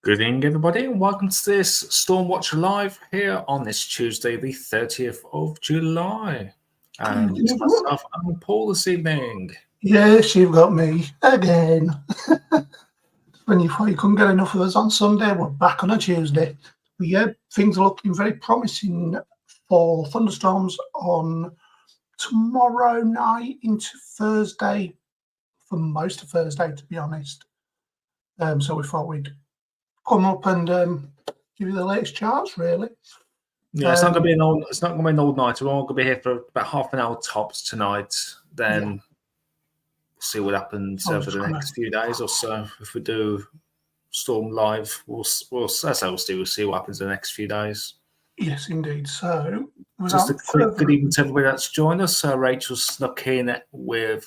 Good evening, everybody, and welcome to this Storm Watch Live here on this Tuesday, the 30th of July. And it's myself and Paul this evening. Yes, you've got me again. When you thought you couldn't get enough of us on Sunday, we're back on a Tuesday. But yeah, things are looking very promising for thunderstorms on tomorrow night into Thursday, for most of Thursday, to be honest. So we thought we'd come up and give you the latest charts, really. Yeah, it's not going to be an all. It's not going to be an all-nighter. We're all going to be here for about half an hour tops tonight. Then we'll see what happens over the next few days or so. If we do Storm Live, we'll see what happens in the next few days. Yes, indeed. So, just a quick good evening to everybody that's joined us. Rachel snuck in with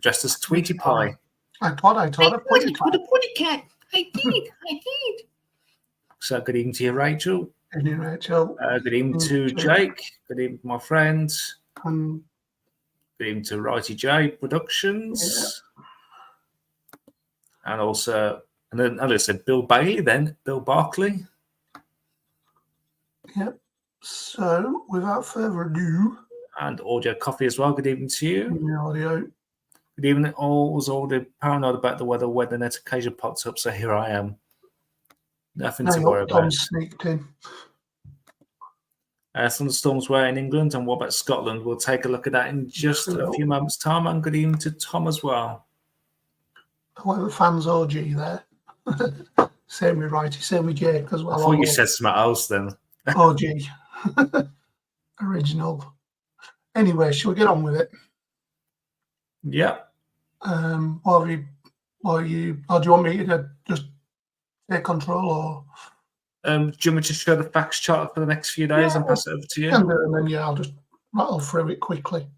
dressed as Tweety Pie. I thought a putty cat. I did. So good evening to you, Rachel. Good evening, Rachel. Good evening to Jake. Good evening, my friend. Good evening to Righty J Productions. Yeah. And also, and then as I said, Bill Bailey, then Bill Barkley. Yep. So, without further ado. And Audio Coffee as well. Good evening to you. Audio. Good evening. Was all the paranoid about the weather when the net occasion pops up, so here I am. Nothing to worry about. Sneaked in. Thunderstorms were in England, and what about Scotland? We'll take a look at that in just a few moments' time. And good evening to Tom as well. Quite a fans orgy there. Same with Righty, same with Jake as well. I thought you said something else then. Orgy. Original. Anyway, shall we get on with it? Yeah. Or do you want me to just take control, or do you want me to show the facts chart for the next few days and pass it over to you? And then I'll just rattle through it quickly.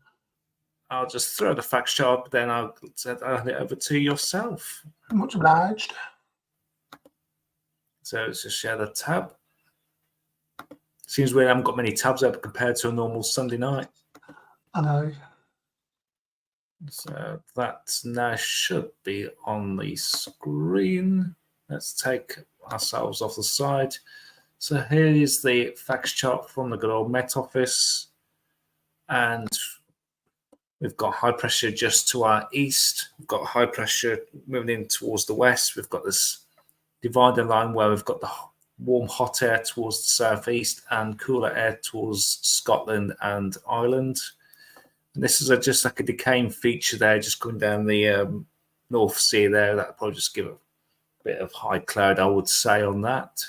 I'll just throw the facts chart, but then I'll hand it over to yourself. Much obliged. So let's just share the tab. Seems weird I haven't got many tabs open compared to a normal Sunday night. I know. So that now should be on the screen. Let's take ourselves off the side. So here is the facts chart from the good old Met Office. And we've got high pressure just to our east. We've got high pressure moving in towards the west. We've got this dividing line where we've got the warm, hot air towards the southeast and cooler air towards Scotland and Ireland. And this is just like a decaying feature there, just going down the North Sea there. That'll probably just give a bit of high cloud, I would say, on that.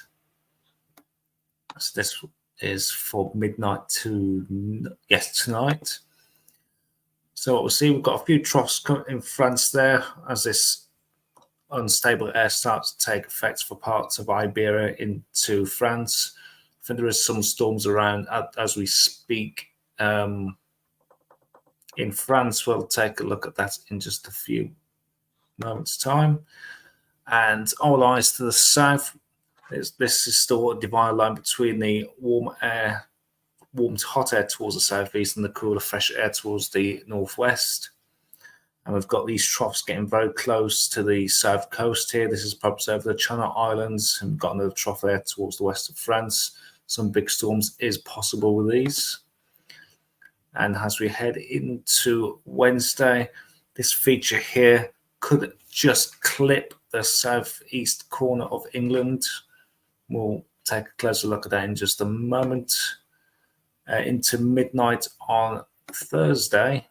So this is for midnight to tonight. So what we'll see, we've got a few troughs in France there as this unstable air starts to take effect for parts of Iberia into France. I think there is some storms around as we speak. In France, we'll take a look at that in just a few moments' time. And all eyes to the south. This is still a dividing line between the warm to hot air towards the southeast and the cooler, fresh air towards the northwest. And we've got these troughs getting very close to the south coast here. This is perhaps over the Channel Islands. And we've got another trough there towards the west of France. Some big storms is possible with these. And as we head into Wednesday, this feature here could just clip the southeast corner of England. We'll take a closer look at that in just a moment. Into midnight on Thursday,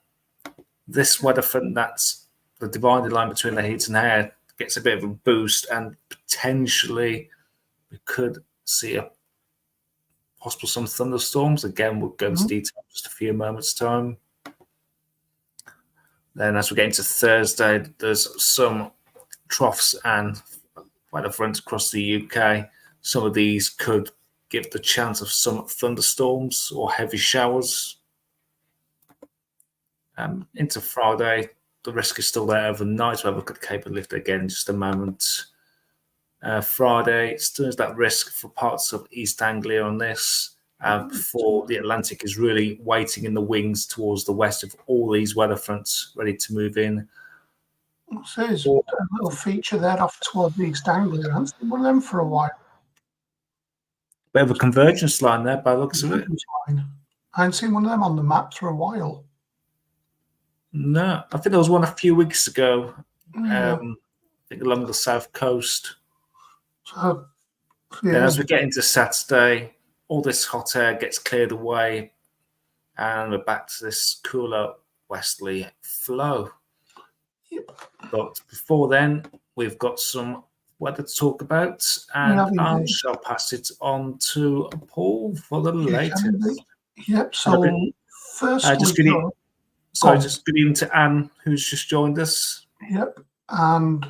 this weather front, that's the dividing line between the heat and air, gets a bit of a boost, and potentially we could see some thunderstorms. Again, we'll go into detail in just a few moments' time. Then as we get into Thursday, there's some troughs and weather fronts across the UK. Some of these could give the chance of some thunderstorms or heavy showers. Into Friday, the risk is still there overnight. We'll look at the Cape and Lift again in just a moment. Friday, still is that risk for parts of East Anglia on this. Before the Atlantic is really waiting in the wings towards the west of all these weather fronts ready to move in. So there's a little feature there off towards East Anglia. I haven't seen one of them for a while. Bit of a convergence line there by the looks of it. I haven't seen one of them on the map for a while. No, I think there was one a few weeks ago. Yeah. I think along the south coast. So, Then yeah, as we get into Saturday, all this hot air gets cleared away, and we're back to this cooler westerly flow. Yep. But before then, we've got some weather to talk about, Yeah, and we I do. shall pass it on to Paul for the You latest. can indeed. Yep. So first Just we good, go. just good evening to Anne, who's just joined us. Yep. And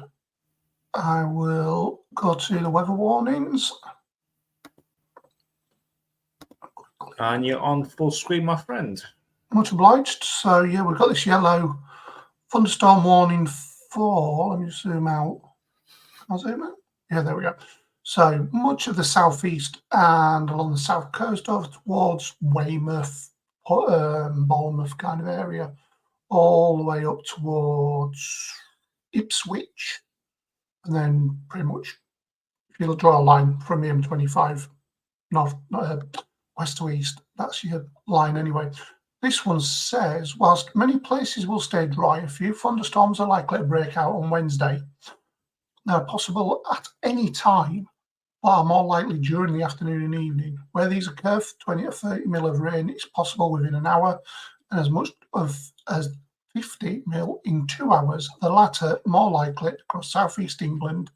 I will go to the weather warnings. And you're on full screen, my friend. Much obliged. So yeah, we've got this yellow thunderstorm warning for. Let me zoom out. Can I zoom out? Yeah, there we go. So much of the southeast and along the south coast over towards Weymouth, Bournemouth kind of area, all the way up towards Ipswich, and then pretty much if you draw a line from the M25 north, west to east, that's your line anyway. This one says, whilst many places will stay dry, a few thunderstorms are likely to break out on Wednesday. They are possible at any time, but are more likely during the afternoon and evening. Where these occur, 20 to 30 mil of rain is possible within an hour, and as much as 50 mil in 2 hours. The latter more likely across southeast England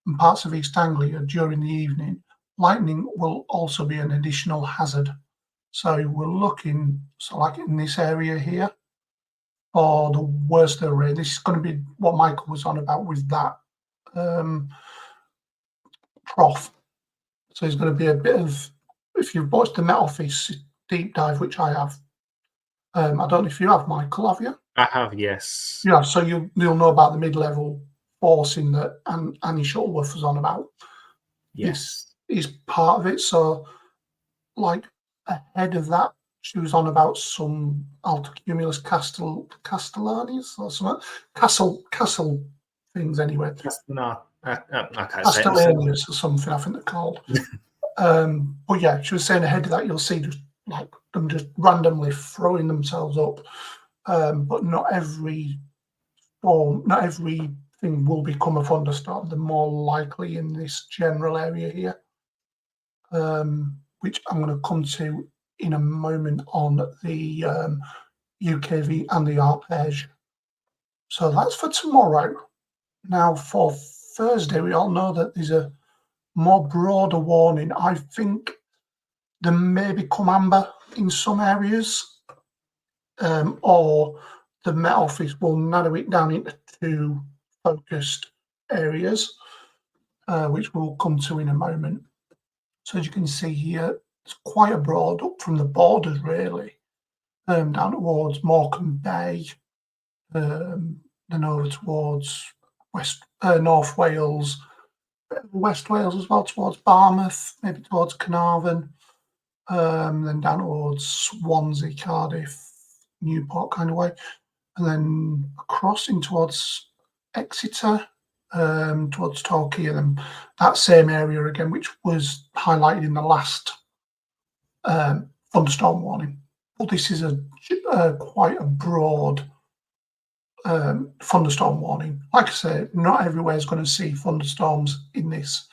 and parts of East Anglia during the evening. Lightning will also be an additional hazard. So we're looking, so like in this area here, for the worst of the rain. This is going to be what Michael was on about with that trough. So there's going to be a bit of, if you've watched the Met Office deep dive, which I have, I don't know if you have, Michael, have you? I have, yes. Yeah, so you'll know about the mid-level forcing that Annie Shuttleworth was on about. Yes. Is part of it. So, like, ahead of that, she was on about some altocumulus castellanis or something. Castle things anyway. No, I can't say it. Castellanius or something, I think they're called. But yeah, she was saying ahead of that, you'll see just like them just randomly throwing themselves up. But not every storm, not everything will become a thunderstorm. They're more likely in this general area here, which I'm going to come to in a moment on the UKV and the arpege. So that's for tomorrow. Now for Thursday, we all know that there's a more broader warning. I think there may become amber in some areas, or the Met Office will narrow it down into 2 focused areas, which we'll come to in a moment. So as you can see here, it's quite a broad up from the borders, really, down towards Morecambe Bay, then over towards North Wales, West Wales as well, towards Barmouth, maybe towards Carnarvon, then down towards Swansea, Cardiff, Newport kind of way, and then crossing towards Exeter, towards Torquay, and then that same area again, which was highlighted in the last thunderstorm warning. But this is quite a broad thunderstorm warning. Like I say, not everywhere is going to see thunderstorms in this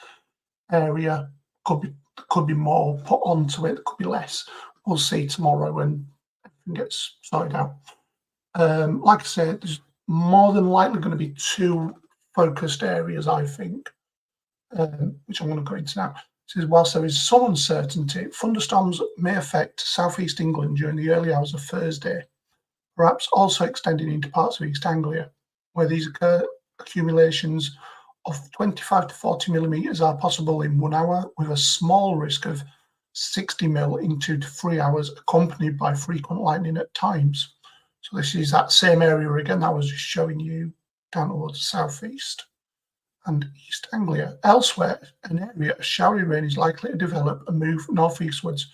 area. Could be more put onto it, could be less. We'll see tomorrow when everything gets sorted out. Like I said, there's more than likely going to be 2 focused areas, I think, which I'm going to go into now. It says, whilst there is some uncertainty, thunderstorms may affect southeast England during the early hours of Thursday, perhaps also extending into parts of East Anglia, where these accumulations of 25 to 40 millimetres are possible in 1 hour, with a small risk of 60 mil in 2 to 3 hours, accompanied by frequent lightning at times. So this is that same area again that I was just showing you down towards the southeast and East Anglia. Elsewhere, an area of showery rain is likely to develop and move northeastwards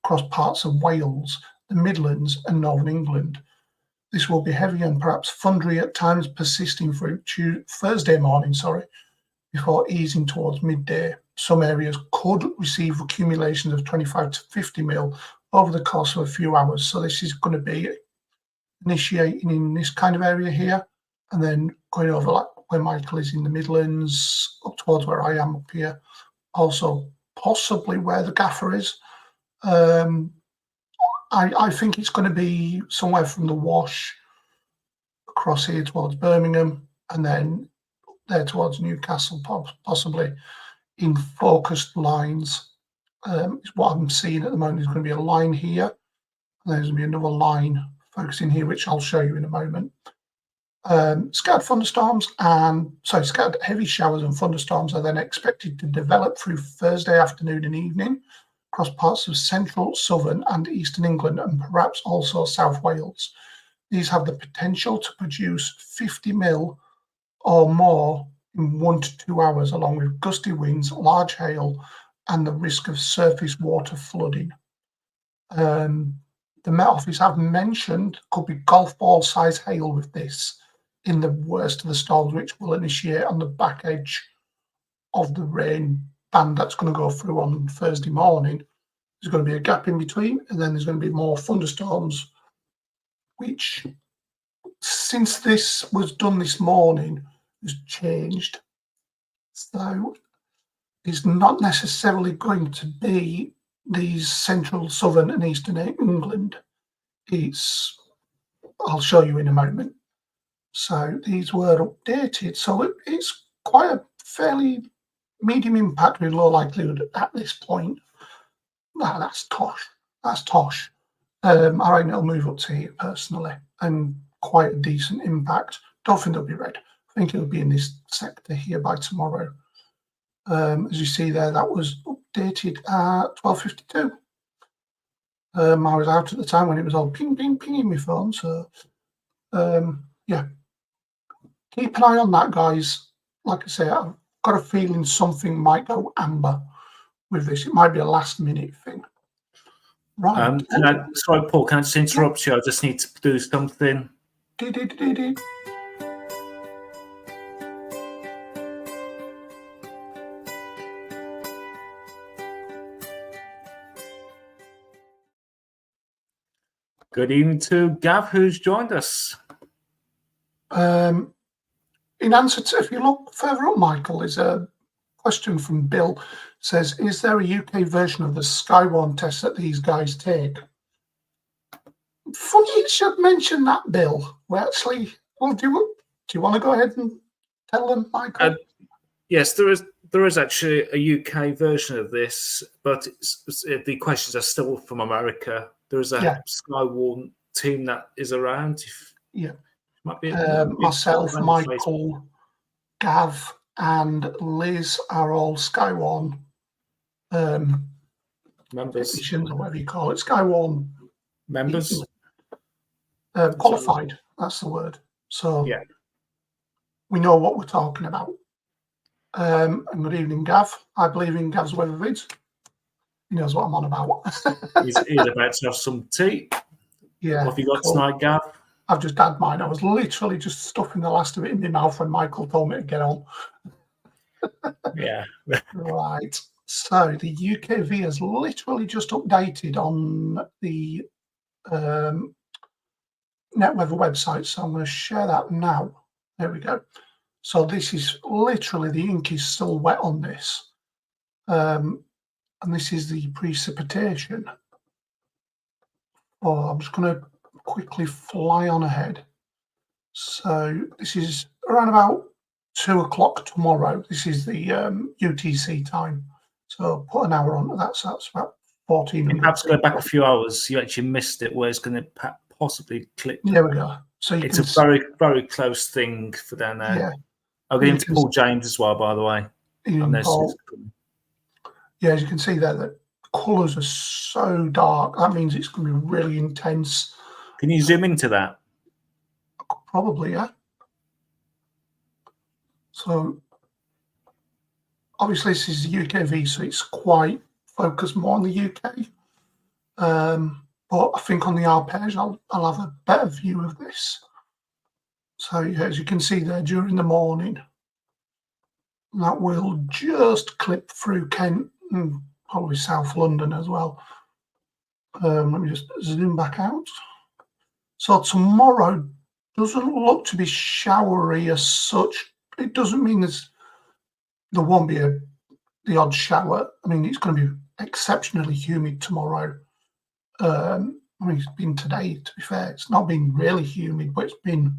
across parts of Wales, the Midlands and Northern England. This will be heavy and perhaps thundery at times, persisting through Thursday morning, before easing towards midday. Some areas could receive accumulations of 25 to 50 mil over the course of a few hours. So this is going to be initiating in this kind of area here, and then going over like where Michael is in the Midlands, up towards where I am up here. Also, possibly where the gaffer is. I think it's going to be somewhere from the Wash across here towards Birmingham, and then there towards Newcastle, possibly in focused lines. Is what I'm seeing at the moment. There's going to be a line here, and there's going to be another line focusing here, which I'll show you in a moment. Scattered heavy showers and thunderstorms are then expected to develop through Thursday afternoon and evening across parts of central, southern and eastern England, and perhaps also South Wales. These have the potential to produce 50 mil or more in 1 to 2 hours, along with gusty winds, large hail, and the risk of surface water flooding. The Met Office have mentioned could be golf ball size hail with this in the worst of the storms, which will initiate on the back edge of the rain band that's going to go through on Thursday morning. There's going to be a gap in between, and then there's going to be more thunderstorms, which, since this was done this morning, has changed. So it's not necessarily going to be these central, southern and eastern England. I'll show you in a moment. So these were updated. So it's quite a fairly medium impact with low likelihood at this point. That's tosh. That's tosh. I reckon it'll move up to here personally, and quite a decent impact. Don't think it'll be red. I think it'll be in this sector here by tomorrow. As you see there, that was updated at 12:52. I was out at the time when it was all ping, ping, pinging my phone. So, yeah. Keep an eye on that, guys. Like I say, I've got a feeling something might go amber with this. It might be a last-minute thing. Right. Sorry, Paul, can I just interrupt you? I just need to do something. Good evening to Gav, who's joined us. In answer to, if you look further up, Michael, is a question from Bill. Says, is there a UK version of the Skywarn test that these guys take? Funny you should mention that, Bill. We actually, well, do you want to go ahead and tell them, Michael? Yes, there is actually a UK version of this, but the questions are still from America. There is a Skywarn team that is around. Might be myself, Michael, Gav, and Liz are all Skywarn members, or whatever you call it. Skywarn members, qualified. That's the word. So we know what we're talking about. And good evening, Gav. I believe in Gav's weather vids. He knows what I'm on about. he's about to have some tea. Yeah. What have you got tonight, Gav? I've just had mine. I was literally just stuffing the last of it in my mouth when Michael told me to get on. Yeah. Right. So the UKV has literally just updated on the NetWeather website. So I'm going to share that now. There we go. So this is literally, the ink is still wet on this. And this is the precipitation. Oh, I'm just going to quickly fly on ahead. So this is around about 2 o'clock tomorrow. This is the UTC time. So put an hour on that. So that's about 14. Perhaps go back a few hours. You actually missed it where it's going to possibly click. There we go. So it's a very, very close thing for down there. Yeah. I'll get into Paul James as well, by the way. Yeah, as you can see there, the colours are so dark. That means it's going to be really intense. Can you zoom into that? Probably, yeah. So obviously this is the UKV, so it's quite focused more on the UK. but I think on the arpege I'll have a better view of this. So yeah, as you can see there, during the morning, that will just clip through Kent and probably South London as well. Let me just zoom back out. So tomorrow doesn't look to be showery as such. It doesn't mean there won't be the odd shower. I mean, it's going to be exceptionally humid tomorrow. I mean, it's been today, to be fair. It's not been really humid, but it's been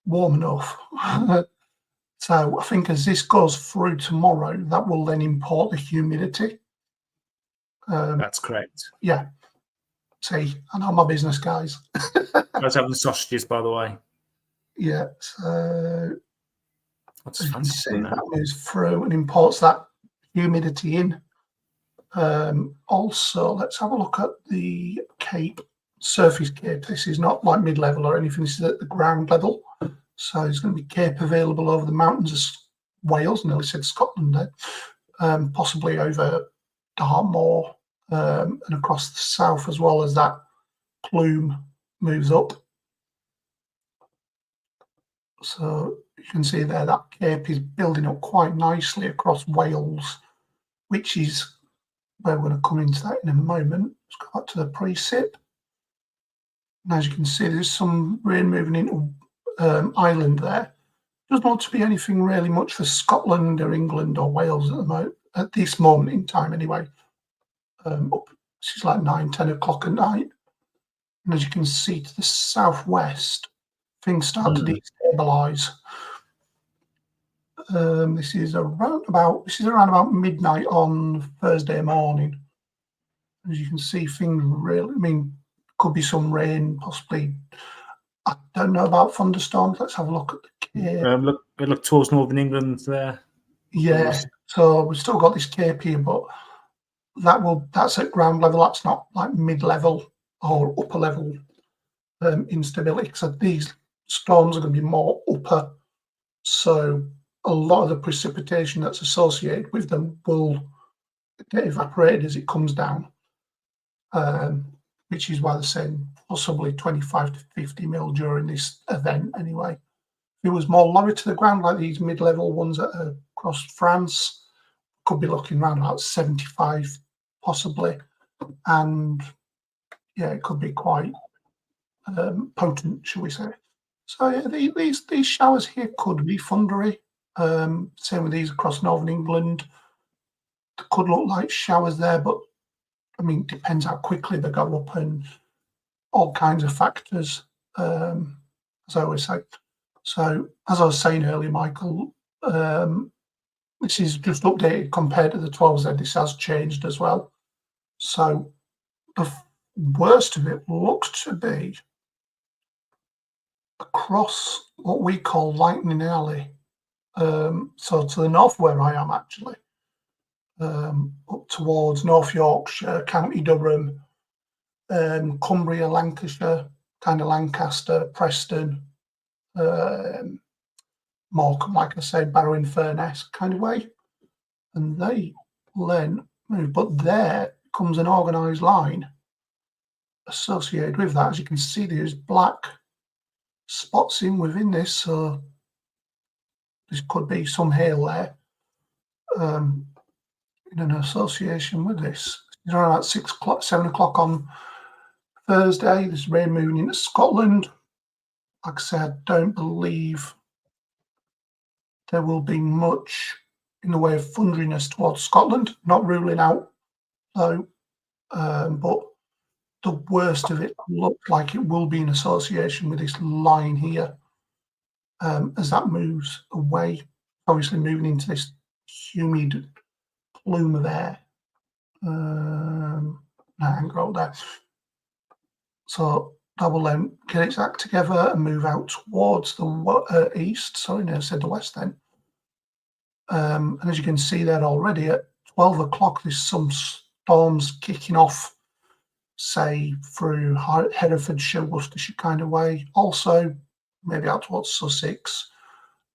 warm enough. So I think as this goes through tomorrow, that will then import the humidity. That's correct. Yeah. See, I know my business, guys. I was having sausages, by the way. Yeah. So I just fancy seeing that. that moves through and imports that humidity in. Also, let's have a look at the cape, surface cape. This is not like mid-level or anything. This is at the ground level. So there's going to be cape available over the mountains of Wales, nearly said Scotland there, possibly over Dartmoor and across the south, as well as that plume moves up. So you can see there that cape is building up quite nicely across Wales, which is where we're going to come into that in a moment. Let's go back to the precip. And as you can see, there's some rain moving into Ireland there. Doesn't look to be anything really much for Scotland or England or Wales at this moment in time anyway. This is like 9-10 o'clock at night. And as you can see to the southwest, things start to destabilise. This is around about midnight on Thursday morning. As you can see, things really, I mean, could be some rain, possibly. I don't know about thunderstorms. Let's have a look at the cape. Look towards northern England there. Yeah, so we've still got this cape here, but that's at ground level. That's not like mid-level or upper level instability. So these storms are going to be more upper. So a lot of the precipitation that's associated with them will get evaporated as it comes down, which is why they're saying possibly 25 to 50 mil during this event anyway. If it was more lower to the ground, like these mid-level ones that are across France, could be looking around about 75 possibly. And yeah, it could be quite potent, shall we say. So yeah, these showers here could be thundery. Same with these across northern England. There could look like showers there, but I mean, it depends how quickly they go up and all kinds of factors, as I always say. So as I was saying earlier, Michael, this is just updated compared to the 12Z. This has changed as well. So the worst of it looks to be across what we call Lightning Alley. So to the north where I am actually, up towards North Yorkshire, County Durham, Cumbria, Lancashire, kind of Lancaster, Preston, Morecambe, like I said, Barrow-in-Furness kind of way. And they then move, but there comes an organised line associated with that. As you can see, there's black spots within this, so this could be some hail there in an association with this. It's around about 6 o'clock, 7 o'clock on Thursday. There's rain moving into Scotland. Like I said, I don't believe there will be much in the way of thunderiness towards Scotland. Not ruling out, though, but the worst of it looks like it will be in association with this line here as that moves away, obviously moving into this humid plume of air. Hang on there. So that will then get its act together and move out towards the east. Sorry, no, I said the west then. And as you can see there already, at 12 o'clock, there's some storms kicking off, say, through Herefordshire, Worcestershire kind of way. Also, maybe out towards Sussex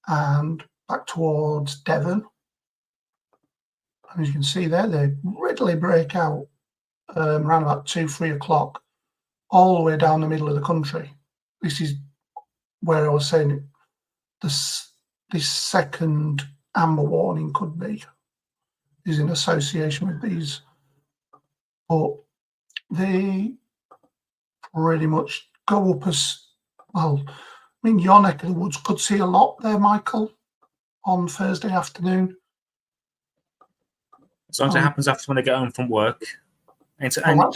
and back towards Devon. And as you can see there, they readily break out around about 2-3 o'clock, all the way down the middle of the country. This is where I was saying this second amber warning could be is in association with these, but they pretty much go up as well. I mean, your neck of the woods could see a lot there, Michael, on Thursday afternoon. As long as it happens after when I get home from work. Well,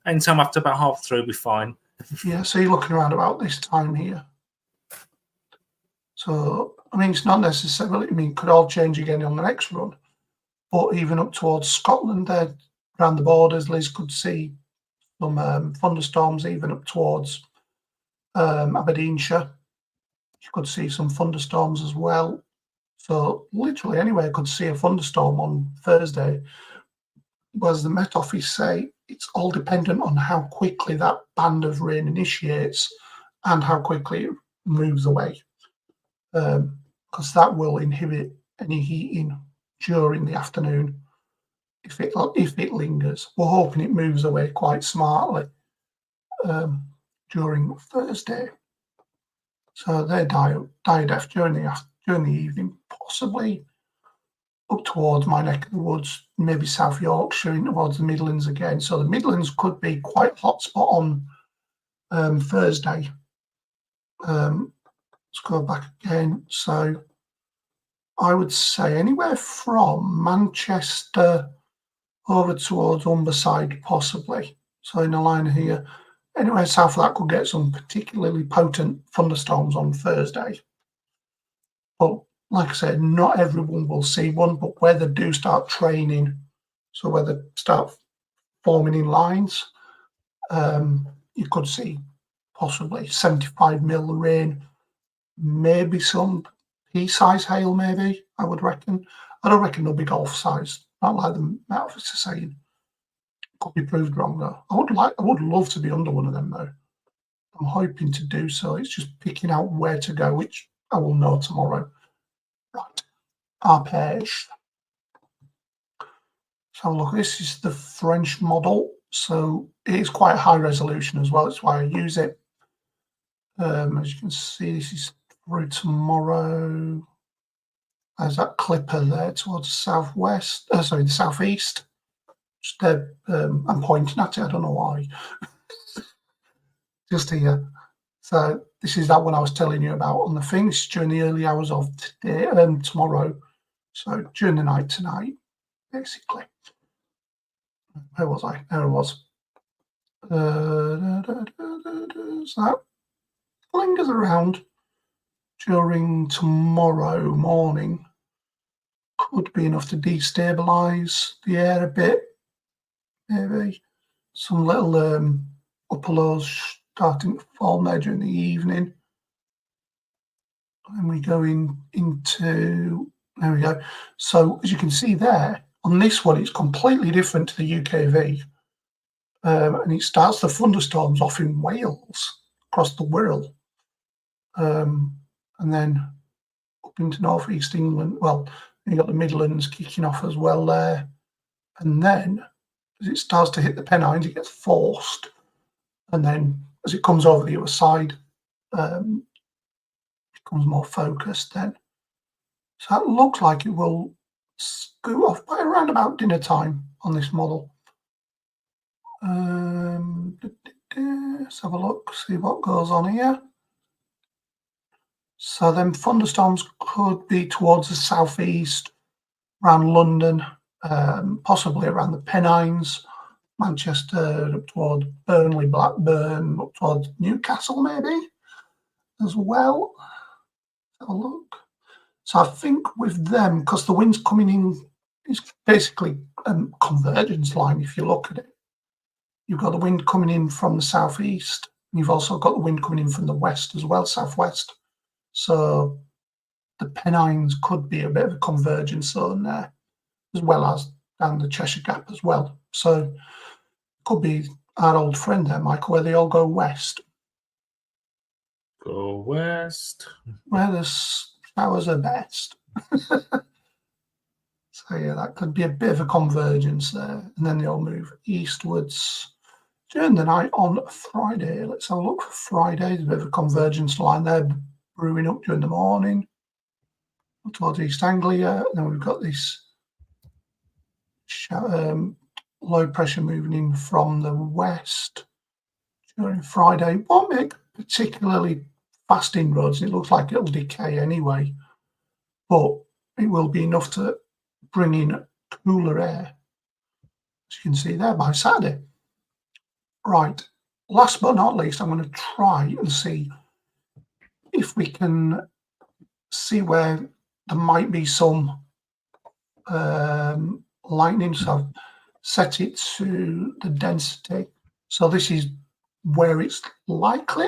Anytime after about 3:30 will be fine. Yeah, so you're looking around about this time here. So, I mean, it's not necessarily, I mean, it could all change again on the next run, but even up towards Scotland there, around the borders, Liz could see some thunderstorms even up towards Aberdeenshire. You could see some thunderstorms as well. So literally anywhere could see a thunderstorm on Thursday. Whereas the Met Office say it's all dependent on how quickly that band of rain initiates and how quickly it moves away. Because that will inhibit any heating during the afternoon if it lingers. We're hoping it moves away quite smartly during Thursday. So they die a death during the evening, possibly up towards my neck of the woods, maybe South Yorkshire, in towards the Midlands again. So the Midlands could be quite a hot spot on Thursday. Let's go back again. So I would say anywhere from Manchester over towards Humberside, possibly. So in the line here, anywhere south of that could get some particularly potent thunderstorms on Thursday. But like I said, not everyone will see one, but where they do start training, so where they start forming in lines, you could see possibly 75 mil rain, maybe some pea-size hail, maybe, I would reckon. I don't reckon they'll be golf-sized, not like the Met Office are saying. Could be proved wrong, though. I would love to be under one of them, though. I'm hoping to do so. It's just picking out where to go, which I will know tomorrow. Right, arpège. So look, this is the French model. So it is quite high resolution as well. That's why I use it. As you can see, this is through tomorrow. There's that clipper there towards the southwest. The southeast. Just I'm pointing at it. I don't know why. Just here. So this is that one I was telling you about on the thing. This is during the early hours of today, tomorrow. So during the night tonight, basically. Where was I? There I was. So that lingers around during tomorrow morning. Could be enough to destabilise the air a bit. Maybe some little upper lows starting to form there during the evening. And we go into, there we go. So as you can see there, on this one, it's completely different to the UKV. And it starts the thunderstorms off in Wales, across the Wirral. And then up into northeast England. Well, you've got the Midlands kicking off as well there. And then as it starts to hit the Pennines, it gets forced. And then as it comes over the other side, it becomes more focused then. So that looks like it will scoot off by around about dinner time on this model. Let's have a look, see what goes on here. So then thunderstorms could be towards the southeast, around London, possibly around the Pennines, Manchester, up towards Burnley, Blackburn, up towards Newcastle maybe as well. Have a look. So I think with them, because the wind's coming in, it's basically a convergence line if you look at it. You've got the wind coming in from the southeast, and you've also got the wind coming in from the west as well, southwest. So the Pennines could be a bit of a convergence zone there, as well as down the Cheshire Gap as well. So it could be our old friend there, Michael, where they all go west. Go west. Where the showers are best. So So yeah, that could be a bit of a convergence there. And then they'll move eastwards during the night on Friday. Let's have a look for Friday. There's a bit of a convergence line there brewing up during the morning towards East Anglia. And then we've got this low pressure moving in from the west during Friday. Won't make particularly fast inroads. It looks like it'll decay anyway, but it will be enough to bring in cooler air, as you can see there, by Saturday. Right, last but not least, I'm going to try and see if we can see where there might be some lightning. So I've set it to the density. So this is where it's likely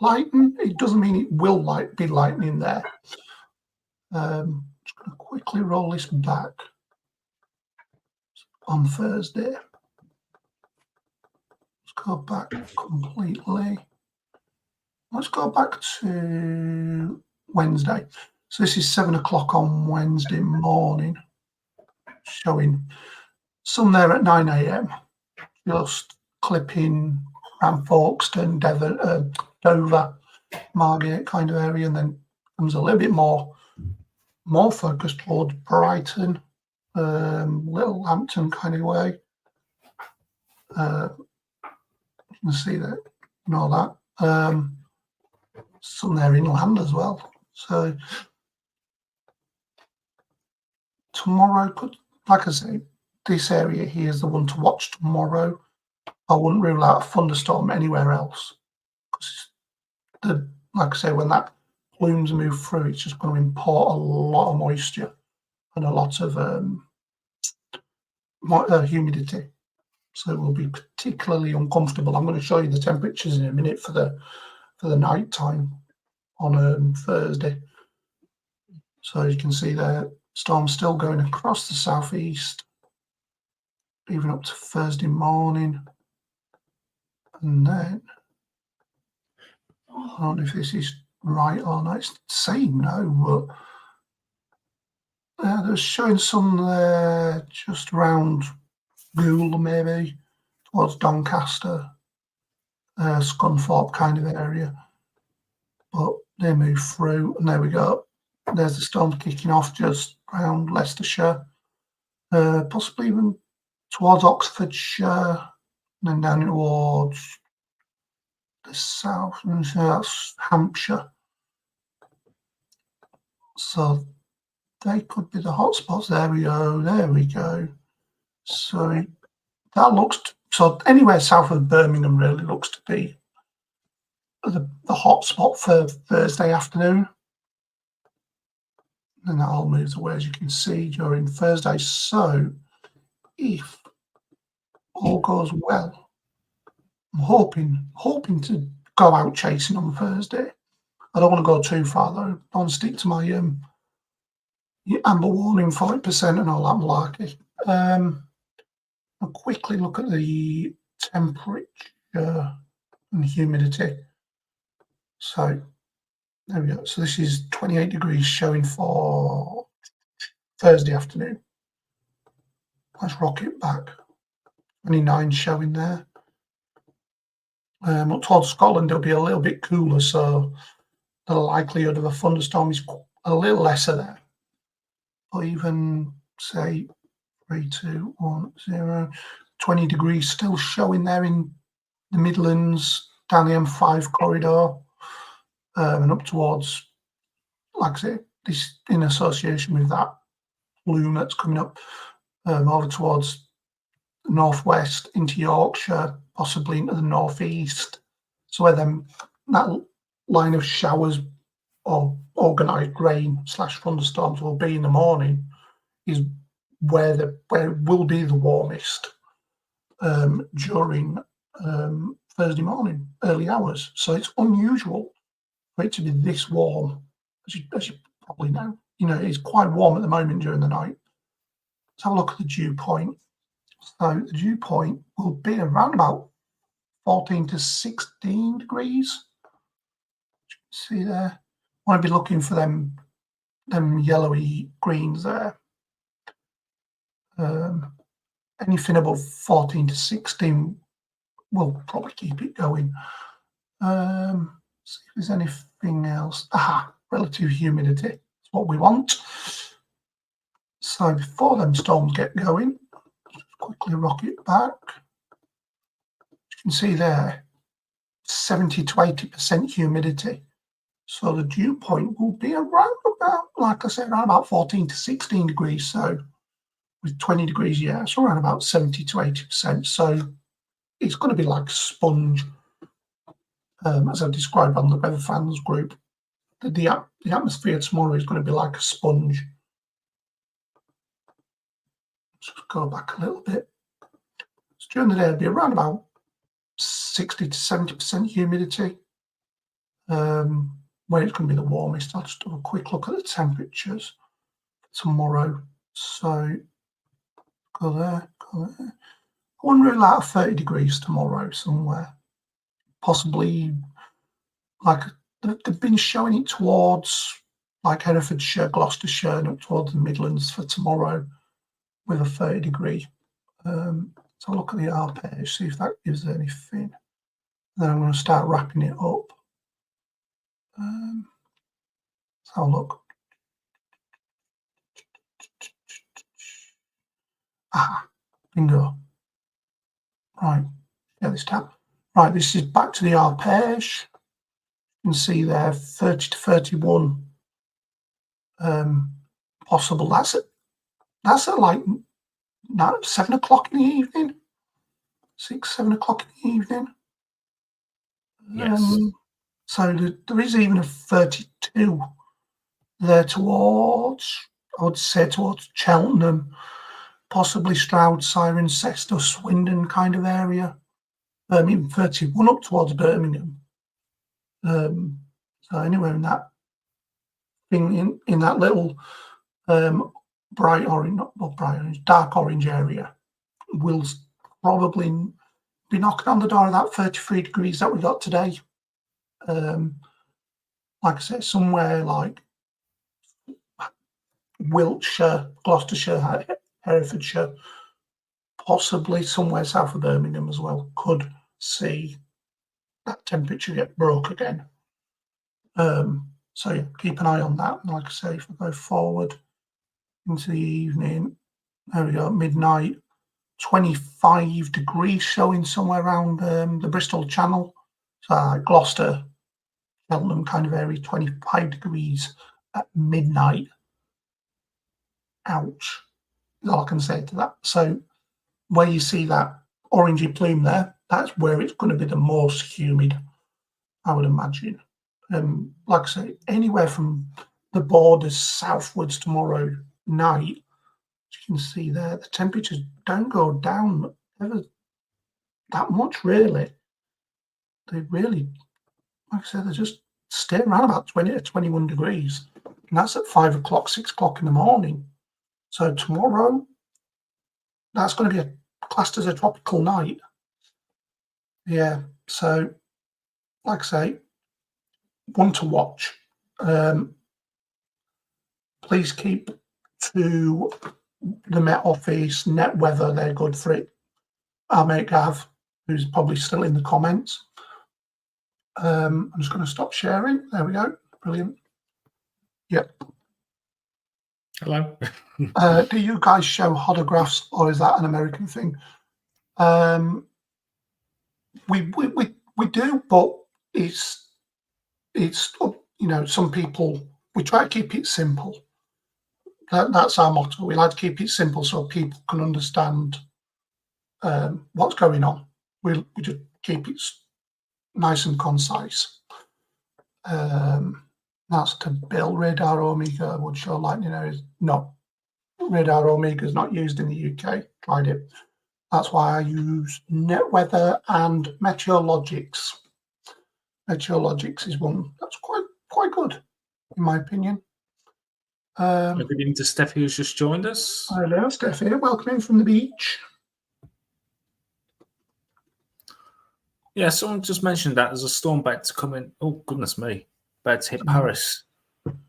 lightning. It doesn't mean it will be lightning there. Just going to quickly roll this back on Thursday. Let's go back completely. Let's go back to Wednesday. So this is 7 o'clock on Wednesday morning, showing some there at 9 a.m. Just clipping around Folkestone, Devon, Dover, Margate kind of area, and then comes a little bit more focused towards Brighton, Little Hampton kind of way. You can see that and all that. Some there inland as well. So tomorrow could, like I say, this area here is the one to watch tomorrow. I wouldn't rule out a thunderstorm anywhere else, because like I say, when that plumes move through, it's just going to import a lot of moisture and a lot of humidity. So it will be particularly uncomfortable. I'm going to show you the temperatures in a minute for the night time on Thursday. So you can see the storm's still going across the southeast, even up to Thursday morning. And then, I don't know if this is right or not. It's saying no, but they're showing some there just around Goole, maybe, towards Doncaster, Scunthorpe kind of area. But they move through, and there we go. There's the storm kicking off just around Leicestershire, possibly even towards Oxfordshire, and then down towards the south, and so that's Hampshire. So they could be the hotspots. There we go. So that looks so anywhere south of Birmingham really looks to be the hotspot for Thursday afternoon. And that all moves away, as you can see, during Thursday. So if all goes well, I'm hoping to go out chasing on Thursday. I don't want to go too far though. I want to stick to my amber warning 40% and all that malarkey. I'll quickly look at the temperature and humidity. So there we go. So this is 28 degrees showing for Thursday afternoon. Let's rock it back. 29 showing there. Up towards Scotland, it'll be a little bit cooler, so the likelihood of a thunderstorm is a little lesser there. But even, say, 3, 2, 1, 0, 20 degrees still showing there in the Midlands, down the M5 corridor, and up towards, like I say, this in association with that plume that's coming up over towards the northwest into Yorkshire, possibly into the northeast. So where that line of showers or organised rain / thunderstorms will be in the morning is where it will be the warmest during Thursday morning, early hours. So it's unusual for it to be this warm, as you probably know. You know, it's quite warm at the moment during the night. Let's have a look at the dew point. So the dew point will be around about 14 to 16 degrees. See there? I want to be looking for them yellowy greens there. Anything above 14 to 16 will probably keep it going. See if there's anything else. Relative humidity. That's what we want. So before them storms get going, just quickly rock it back. You can see there, 70 to 80% humidity. So the dew point will be around about, like I said, around about 14 to 16 degrees. So with 20 degrees, yeah, so around about 70 to 80%. So it's going to be like a sponge, as I've described on the Weather Fans group. The atmosphere tomorrow is going to be like a sponge. Just go back a little bit. So during the day, it'll be around about 60 to 70% humidity. When it's going to be the warmest, I'll just have a quick look at the temperatures for tomorrow. So go there, go there. I wouldn't rule out 30 degrees tomorrow somewhere. Possibly, like they've been showing it towards like Herefordshire, Gloucestershire, and up towards the Midlands for tomorrow with a 30 degree. So look at the arpege, see if that gives anything. Then I'm going to start wrapping it up. Let's have a look. Bingo. Right, get this tab. Right, this is back to the arpege. You can see there 30 to 31 possible. That's at like 7 o'clock in the evening. 6, 7 o'clock in the evening. Yes. So there is even a 32 there towards, I would say towards Cheltenham, possibly Stroud, Cirencester, Sextus, Swindon kind of area. Even 31 up towards Birmingham. So anywhere in that thing, in that little bright orange, not bright orange, dark orange area, will probably be knocking on the door of that 33 degrees that we got today. Like I said, somewhere like Wiltshire, Gloucestershire, Herefordshire, possibly somewhere south of Birmingham as well, could see that temperature get broke again. So yeah, keep an eye on that. And like I say, if I go forward into the evening, there we go, midnight, 25 degrees showing somewhere around the Bristol Channel. So Gloucester, Cheltenham kind of area, 25 degrees at midnight. Ouch. That's all I can say to that. So where you see that orangey plume there, that's where it's going to be the most humid, I would imagine. Like I say, anywhere from the borders southwards tomorrow night, as you can see there, the temperatures don't go down ever that much, really. They really, like I said, they just stay around about 20 to 21 degrees. And that's at 5 o'clock, 6 o'clock in the morning. So tomorrow, that's going to be classed as a tropical night. Yeah, so like I say, one to watch. Please keep to the Met Office, Net Weather, they're good for it. Our mate Gav, who's probably still in the comments. I'm just going to stop sharing. There we go. Brilliant. Yep. Hello. Do you guys show hodographs, or is that an American thing? We do, but it's some people, we try to keep it simple. That's our motto. We like to keep it simple so people can understand what's going on. We just keep it nice and concise. That's to Bill. Radar Omega would show lightning areas. No, Radar Omega is not used in the UK. Tried it. That's why I use Net Weather and Meteorologics. Meteorologics is one that's quite good, in my opinion. Good evening to Steph, who's just joined us. Hello, Steph here. Welcome in from the beach. Yeah, someone just mentioned that there's a storm about to come in. Oh, goodness me. About to hit Paris.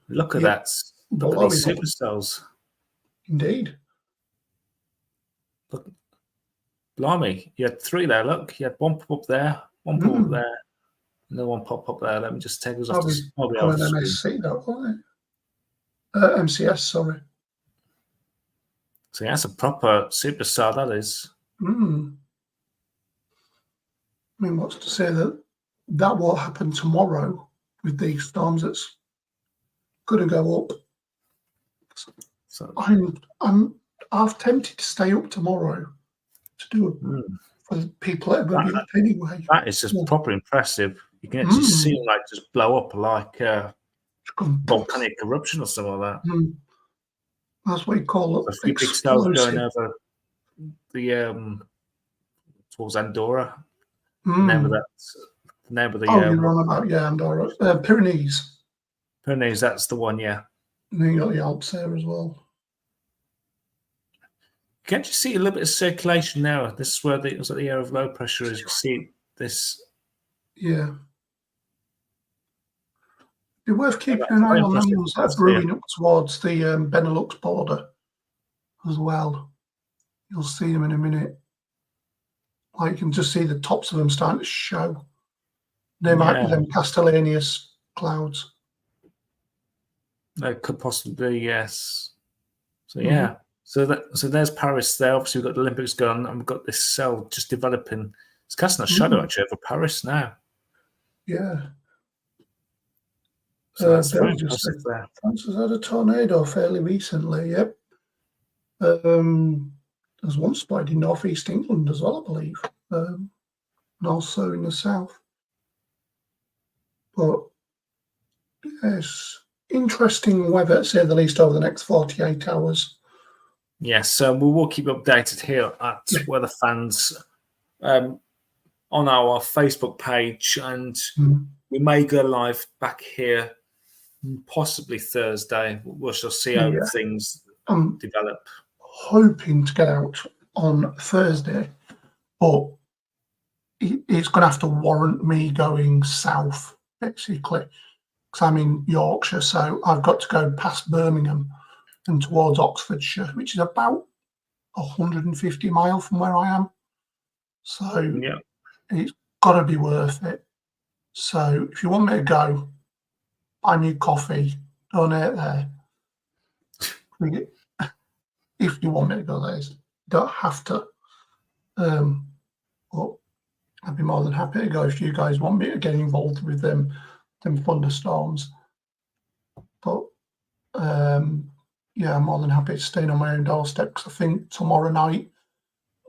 Look at that. Look at these supercells. Indeed. blimey, you had 3 there. Look, you had one pop up there, one pop up there, another one pop up there. Let me just take us off the on an screen. MSC, that wasn't it? MCS, sorry. So that's a proper superstar, that is. I mean, what's to say that won't happen tomorrow with these storms that's going to go up? So I'm tempted to stay up tomorrow to do it for the people that are going to be up anyway. that is just proper impressive. You can actually see them like just blow up like volcanic eruption or something like that. That's what you call A few big stars going over the towards Andorra. Name of the you're on about Andorra, Pyrenees. Pyrenees. That's the one, yeah. And then you got the Alps there as well. Can't you see a little bit of circulation now? This is where the area of low pressure is. You can see this. Yeah. It's worth keeping an eye on them ones that are brewing up towards the Benelux border as well. You'll see them in a minute. Like you can just see the tops of them starting to show. They might be them Castellanius clouds. They could possibly, yes. So yeah. So there's Paris there. Obviously we've got the Olympics going and we've got this cell just developing. It's casting a shadow actually over Paris now. Yeah. So that's very impressive there. France has had a tornado fairly recently, yep. There's one spotted in northeast England as well, I believe, and also in the south. But yes, interesting weather, to say the least, over the next 48 hours. Yes, so we will keep updated here at Weather Fans on our Facebook page, and we may go live back here possibly Thursday. We shall see how things develop. Hoping to get out on Thursday, but it's going to have to warrant me going south, basically, because I'm in Yorkshire, so I've got to go past Birmingham and towards Oxfordshire, which is about 150 miles from where I am. So it's got to be worth it. So if you want me to go, buy me coffee, donate there. If you want me to go there, you don't have to. But I'd be more than happy to go if you guys want me to get involved with them thunderstorms. But I'm more than happy to stay on my own doorstep, because I think tomorrow night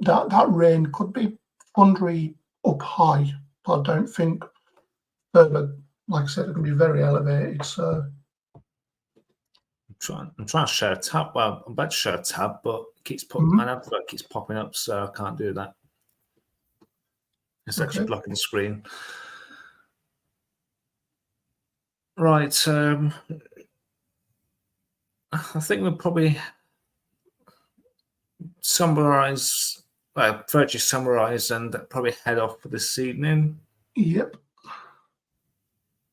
that rain could be thundery up high, but I don't think further, like I said, it can be very elevated. So I'm trying to share a tab. Well, I'm about to share a tab, but it keeps my advert keeps popping up, so I can't do that. It's actually blocking the screen. Right. I think we'll probably virtually summarize and probably head off for this evening. Yep.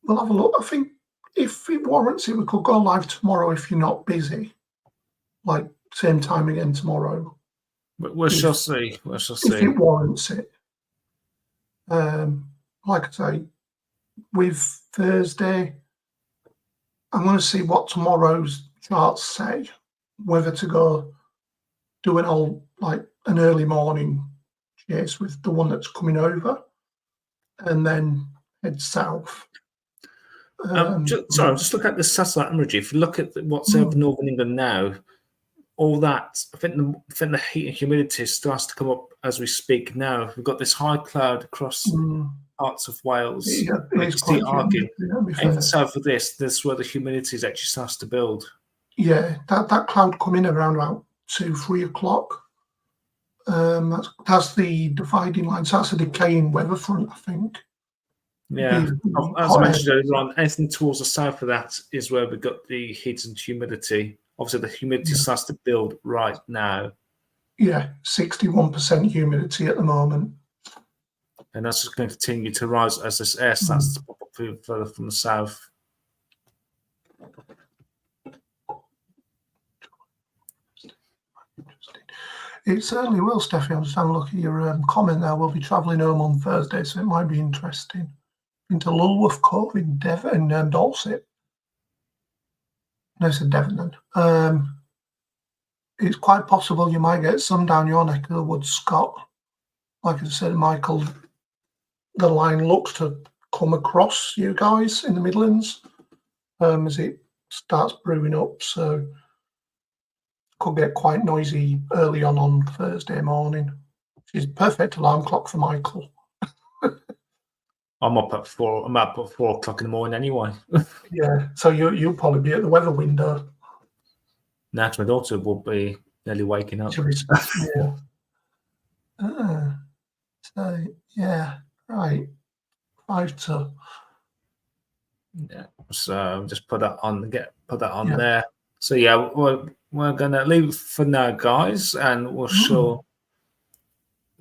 We'll have a look. I think if it warrants it, we could go live tomorrow if you're not busy. Like same time again tomorrow. But we shall see. We shall see. If it warrants it. Like I say, with Thursday, I'm going to see what tomorrow's charts say, whether to go do an early morning chase with the one that's coming over and then head south. Just look at the satellite imagery. If you look at what's over northern England now, all that, I think the heat and humidity starts to come up as we speak now. We've got this high cloud across parts of Wales. Yeah, it's quite arcing. Even south of this is where the humidity actually starts to build. Yeah, that cloud come in around about 2-3 o'clock. That's the dividing line. So that's a decaying weather front, I think. Yeah, as I mentioned earlier on, anything towards the south of that is where we've got the heat and humidity. Obviously, the humidity starts to build right now. Yeah, 61% humidity at the moment. And that's just going to continue to rise as this air starts to pop up further from the south. It certainly will, Steffi. I'm just having a look at your comment there. We'll be travelling home on Thursday, so it might be interesting. Into Lulworth Cove in Devon and Dorset. No, it's Devon then. It's quite possible you might get some down your neck of the woods, Scott. Like I said, Michael, the line looks to come across you guys in the Midlands as it starts brewing up. So could get quite noisy early on Thursday morning. Which is perfect alarm clock for Michael. I'm up at 4 o'clock in the morning anyway. Yeah, so you'll probably be at the weather window. Now my daughter will be nearly waking up. Yeah. So yeah, right. 5 to. Yeah. So just put that on. Put that on Yeah. there. So yeah, we're gonna leave it for now, guys, and we'll sure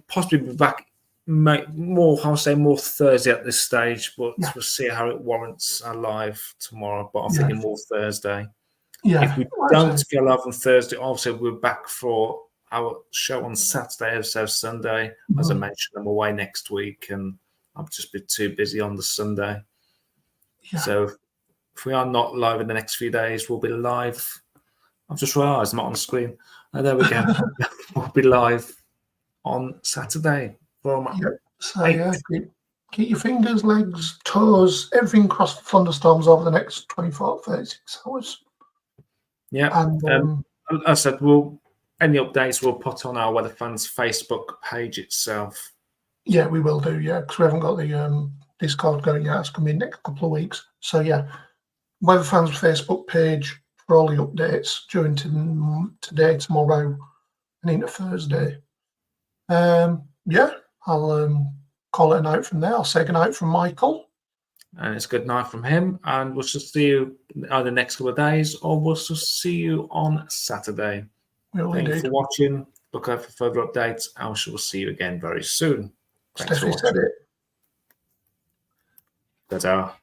possibly be back. More Thursday at this stage, but we'll see how it warrants our live tomorrow. But I'm thinking more Thursday. Yeah. If we don't get live on Thursday, obviously we're back for our show on Saturday instead of Sunday. As I mentioned, I'm away next week, and I've just been too busy on the Sunday. Yeah. So if we are not live in the next few days, we'll be live. I've just realised I'm not on the screen. And there we go. We'll be live on Saturday. So keep your fingers, legs, toes, everything crossed for thunderstorms over the next 24, 36 hours. Yeah. And as I said, any updates we'll put on our Weather Fans Facebook page itself. Yeah, we will do, because we haven't got the Discord going yet. It's coming in the next couple of weeks. So Weather Fans Facebook page for all the updates during today, tomorrow, and into Thursday. I'll call it a night from there. I'll say goodnight from Michael. And it's good night from him. And we'll just see you either the next couple of days or we'll just see you on Saturday. Thank you for watching. Look out for further updates. I shall see you again very soon. Thanks for watching. Said it. Ta-ta.